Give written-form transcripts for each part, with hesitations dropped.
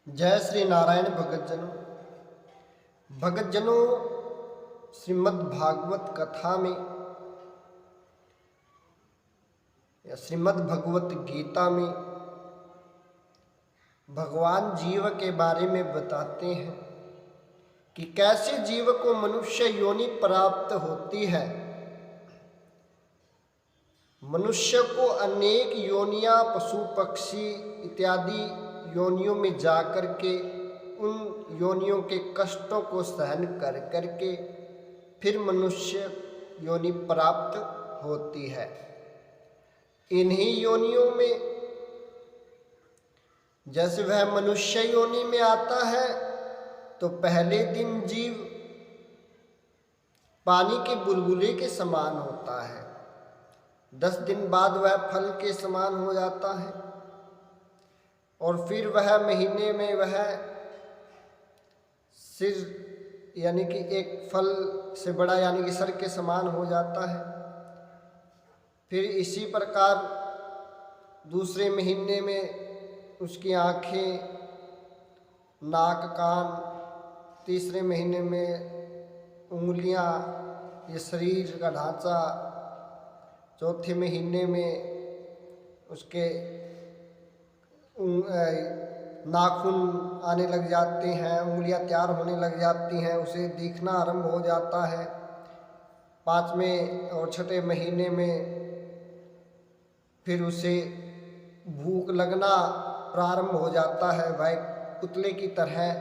जय श्री नारायण भगत जनों श्रीमद् भागवत कथा में या श्रीमद् भगवत गीता में भगवान जीव के बारे में बताते हैं कि कैसे जीव को मनुष्य योनि प्राप्त होती है। मनुष्य को अनेक योनियां पशु पक्षी इत्यादि योनियों में जाकर के उन योनियों के कष्टों को सहन कर करके फिर मनुष्य योनि प्राप्त होती है। इन्हीं योनियों में जैसे वह मनुष्य योनि में आता है तो पहले दिन जीव पानी के बुलबुले के समान होता है, 10 दिन बाद वह फल के समान हो जाता है और फिर वह महीने में वह सिर यानी कि एक फल से बड़ा यानी कि सर के समान हो जाता है। फिर इसी प्रकार दूसरे महीने में उसकी आँखें, नाक, कान, तीसरे महीने में उंगलियां, ये शरीर का ढांचा, चौथे महीने में उसके नाखून आने लग जाते हैं, उंगलियां तैयार होने लग जाती हैं, उसे दिखना आरंभ हो जाता है। 5वें और 6ठे महीने में फिर उसे भूख लगना प्रारंभ हो जाता है, वह पुतले की तरह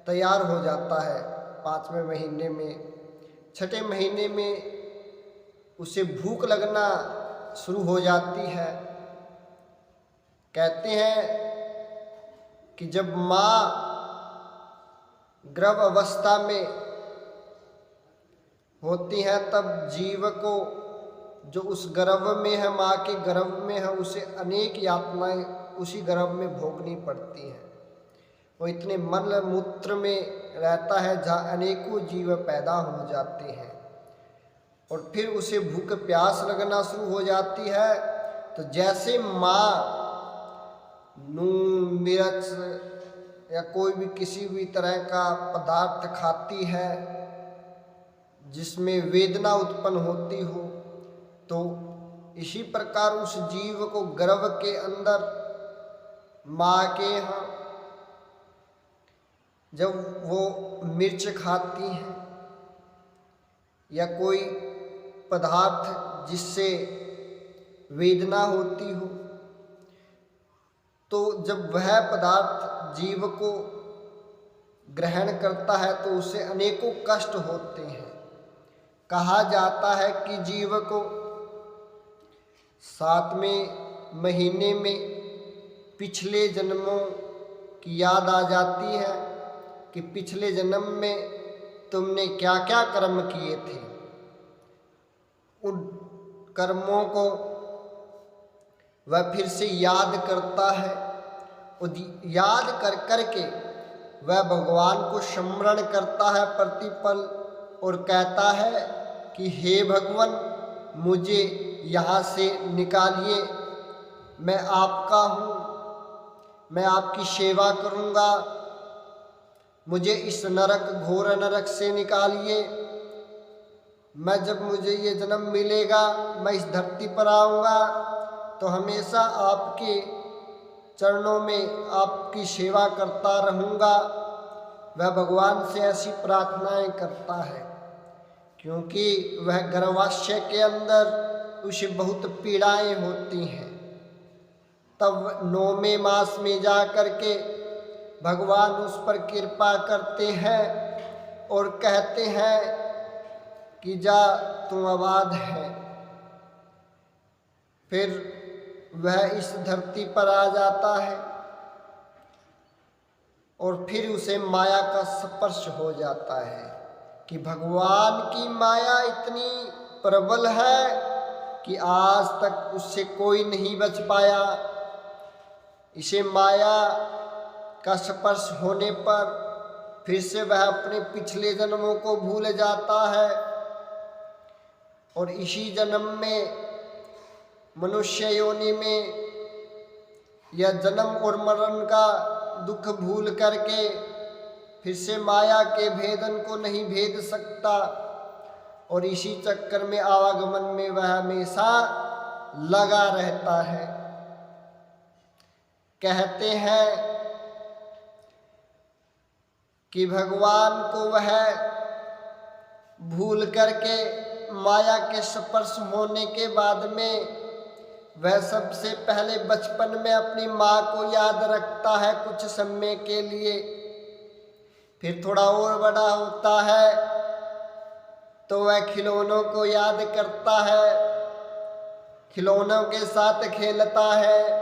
तैयार हो जाता है 5वें महीने में। 6ठे महीने में उसे भूख लगना शुरू हो जाती है। कहते हैं कि जब माँ गर्भ अवस्था में होती है तब जीव को जो उस गर्भ में है, माँ के गर्भ में है, उसे अनेक यातनाएं उसी गर्भ में भोगनी पड़ती हैं। वो इतने मल मूत्र में रहता है जहाँ अनेकों जीव पैदा हो जाते हैं और फिर उसे भूख प्यास लगना शुरू हो जाती है। तो जैसे माँ नून, मिर्च या कोई भी किसी भी तरह का पदार्थ खाती है जिसमें वेदना उत्पन्न होती हो, तो इसी प्रकार उस जीव को गर्भ के अंदर माँ के यहाँ जब वो मिर्च खाती हैं या कोई पदार्थ जिससे वेदना होती हो, तो जब वह पदार्थ जीव को ग्रहण करता है तो उसे अनेकों कष्ट होते हैं। कहा जाता है कि जीव को 7वें महीने में पिछले जन्मों की याद आ जाती है कि पिछले जन्म में तुमने क्या क्या कर्म किए थे। उन कर्मों को वह फिर से याद करता है और याद कर करके वह भगवान को स्मरण करता है प्रतिपल और कहता है कि हे भगवान, मुझे यहाँ से निकालिए, मैं आपका हूँ, मैं आपकी सेवा करूँगा, मुझे इस नरक, घोर नरक से निकालिए। मैं जब मुझे ये जन्म मिलेगा, मैं इस धरती पर आऊँगा तो हमेशा आपके चरणों में आपकी सेवा करता रहूँगा। वह भगवान से ऐसी प्रार्थनाएं करता है क्योंकि वह गर्भाशय के अंदर उसे बहुत पीड़ाएं होती हैं। तब 9वें मास में जा कर के भगवान उस पर कृपा करते हैं और कहते हैं कि जा, तू आबाद है। फिर वह इस धरती पर आ जाता है और फिर उसे माया का स्पर्श हो जाता है कि भगवान की माया इतनी प्रबल है कि आज तक उससे कोई नहीं बच पाया। इसे माया का स्पर्श होने पर फिर से वह अपने पिछले जन्मों को भूल जाता है और इसी जन्म में मनुष्य योनि में यह जन्म और मरण का दुख भूल करके फिर से माया के भेदन को नहीं भेद सकता, और इसी चक्कर में आवागमन में वह हमेशा लगा रहता है। कहते हैं कि भगवान को वह भूल करके माया के स्पर्श होने के बाद में वह सबसे पहले बचपन में अपनी माँ को याद रखता है कुछ समय के लिए। फिर थोड़ा और बड़ा होता है तो वह खिलौनों को याद करता है, खिलौनों के साथ खेलता है।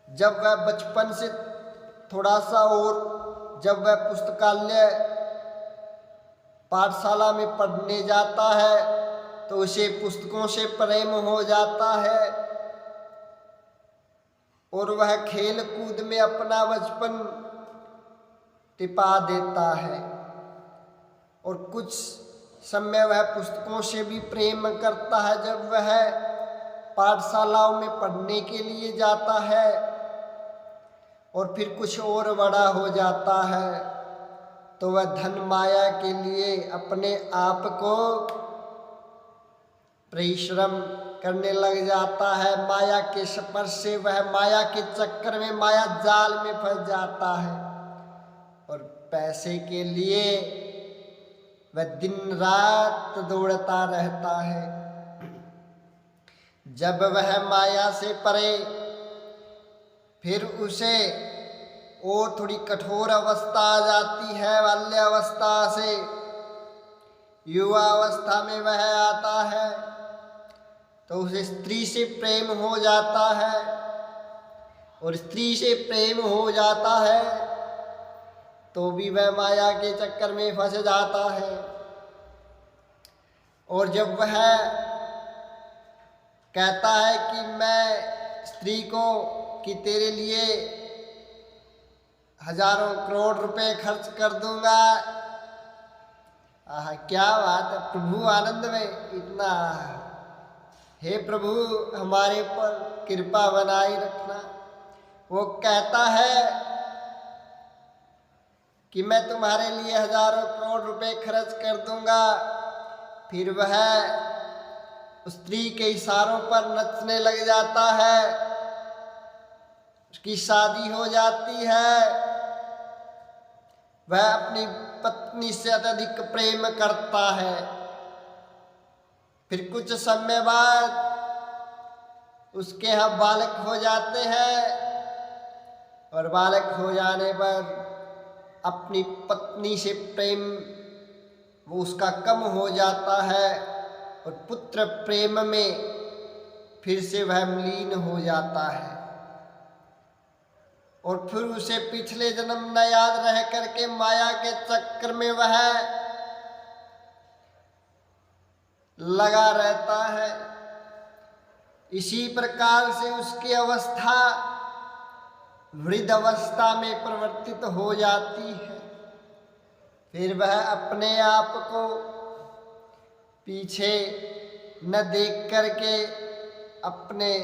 जब वह बचपन से थोड़ा सा और जब वह पुस्तकालय पाठशाला में पढ़ने जाता है तो उसे पुस्तकों से प्रेम हो जाता है और वह खेल कूद में अपना बचपन टिपा देता है। और कुछ समय वह पुस्तकों से भी प्रेम करता है। जब वह पाठशालाओं में पढ़ने के लिए जाता है और फिर कुछ और बड़ा हो जाता है तो वह धन माया के लिए अपने आप को परिश्रम करने लग जाता है। माया के स्पर्श से वह माया के चक्कर में माया जाल में फंस जाता है और पैसे के लिए वह दिन रात दौड़ता रहता है। जब वह माया से परे फिर उसे और थोड़ी कठोर अवस्था आ जाती है, बाल्य अवस्था से युवा अवस्था में वह आता है तो उसे स्त्री से प्रेम हो जाता है और स्त्री से प्रेम हो जाता है तो भी वह माया के चक्कर में फंस जाता है। और जब वह कहता है कि मैं स्त्री को कि तेरे लिए हजारों करोड़ रुपए खर्च कर दूंगा, क्या बात है प्रभु, आनंद में इतना, हे प्रभु हमारे पर कृपा बनाए रखना। वो कहता है कि मैं तुम्हारे लिए हजारों करोड़ रुपए खर्च कर दूंगा। फिर वह स्त्री के इशारों पर नचने लग जाता है, उसकी शादी हो जाती है। वह अपनी पत्नी से अत्यधिक प्रेम करता है। फिर कुछ समय बाद उसके यहाँ बालक हो जाते हैं और बालक हो जाने पर अपनी पत्नी से प्रेम वो उसका कम हो जाता है और पुत्र प्रेम में फिर से वह मलीन हो जाता है। और फिर उसे पिछले जन्म न याद रह करके माया के चक्कर में वह लगा रहता है। इसी प्रकार से उसकी अवस्था वृद्ध अवस्था में परिवर्तित हो जाती है। फिर वह अपने आप को पीछे न देख करके अपने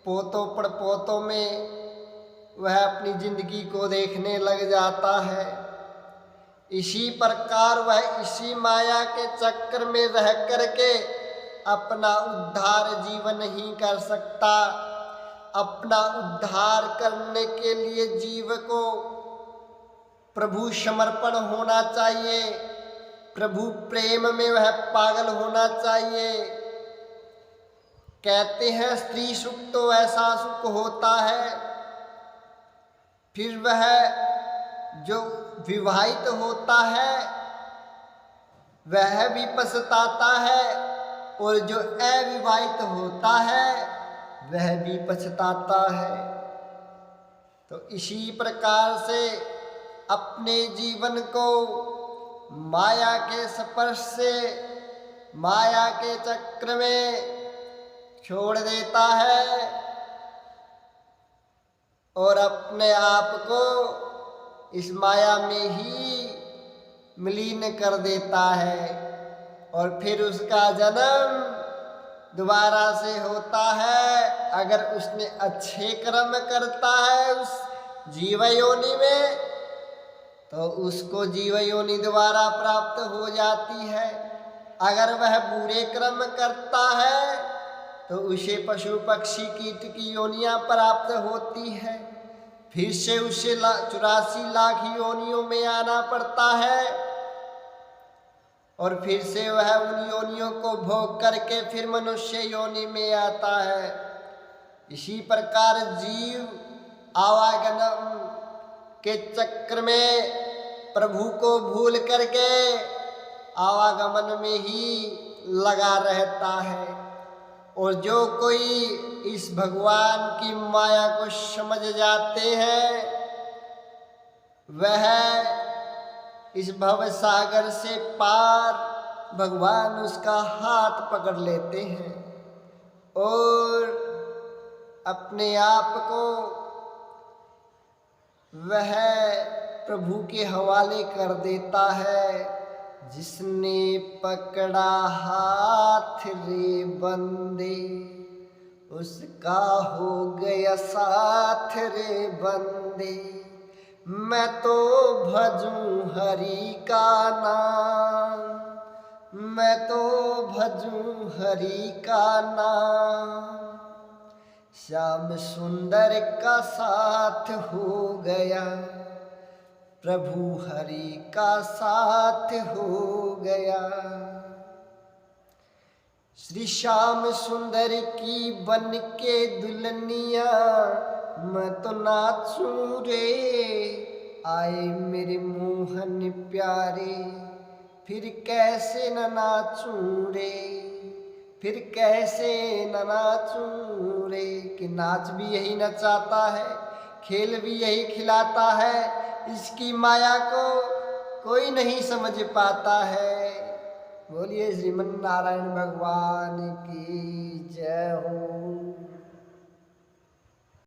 पोतों पड़पोतों में वह अपनी जिंदगी को देखने लग जाता है। इसी प्रकार वह इसी माया के चक्कर में रह करके अपना उद्धार जीवन नहीं कर सकता। अपना उद्धार करने के लिए जीव को प्रभु समर्पण होना चाहिए, प्रभु प्रेम में वह पागल होना चाहिए। कहते हैं स्त्री सुख तो ऐसा सुख होता है। फिर वह जो विवाहित होता है वह भी पछताता है और जो अविवाहित होता है वह भी पछताता है। तो इसी प्रकार से अपने जीवन को माया के स्पर्श से माया के चक्र में छोड़ देता है और अपने आप को इस माया में ही मलीन कर देता है। और फिर उसका जन्म दोबारा से होता है। अगर उसने अच्छे कर्म करता है उस जीव योनि में तो उसको जीव योनि दोबारा प्राप्त हो जाती है। अगर वह बुरे कर्म करता है तो उसे पशु पक्षी कीट की योनियां प्राप्त होती है। फिर से उसे 84 लाख योनियों में आना पड़ता है और फिर से वह उन योनियों को भोग करके फिर मनुष्य योनि में आता है। इसी प्रकार जीव आवागमन के चक्र में प्रभु को भूल करके आवागमन में ही लगा रहता है। और जो कोई इस भगवान की माया को समझ जाते हैं वह इस भव सागर से पार भगवान उसका हाथ पकड़ लेते हैं और अपने आप को वह प्रभु के हवाले कर देता है। जिसने पकड़ा हाथ रे बंदे उसका हो गया साथ रे बंदे। मैं तो भजूं हरि का नाम, मैं तो भजूं हरि का नाम। श्याम सुंदर का साथ हो गया, प्रभु हरि का साथ हो गया। श्री श्याम सुंदर की बन के दुल्हनिया मैं तो नाचूं रे। आए मेरे मोहन प्यारे फिर कैसे न नाचूं रे, फिर कैसे न नाचूं रे। कि नाच भी यही नचाता है, खेल भी यही खिलाता है। इसकी माया को कोई नहीं समझ पाता है। बोलिए श्रीमन नारायण भगवान की।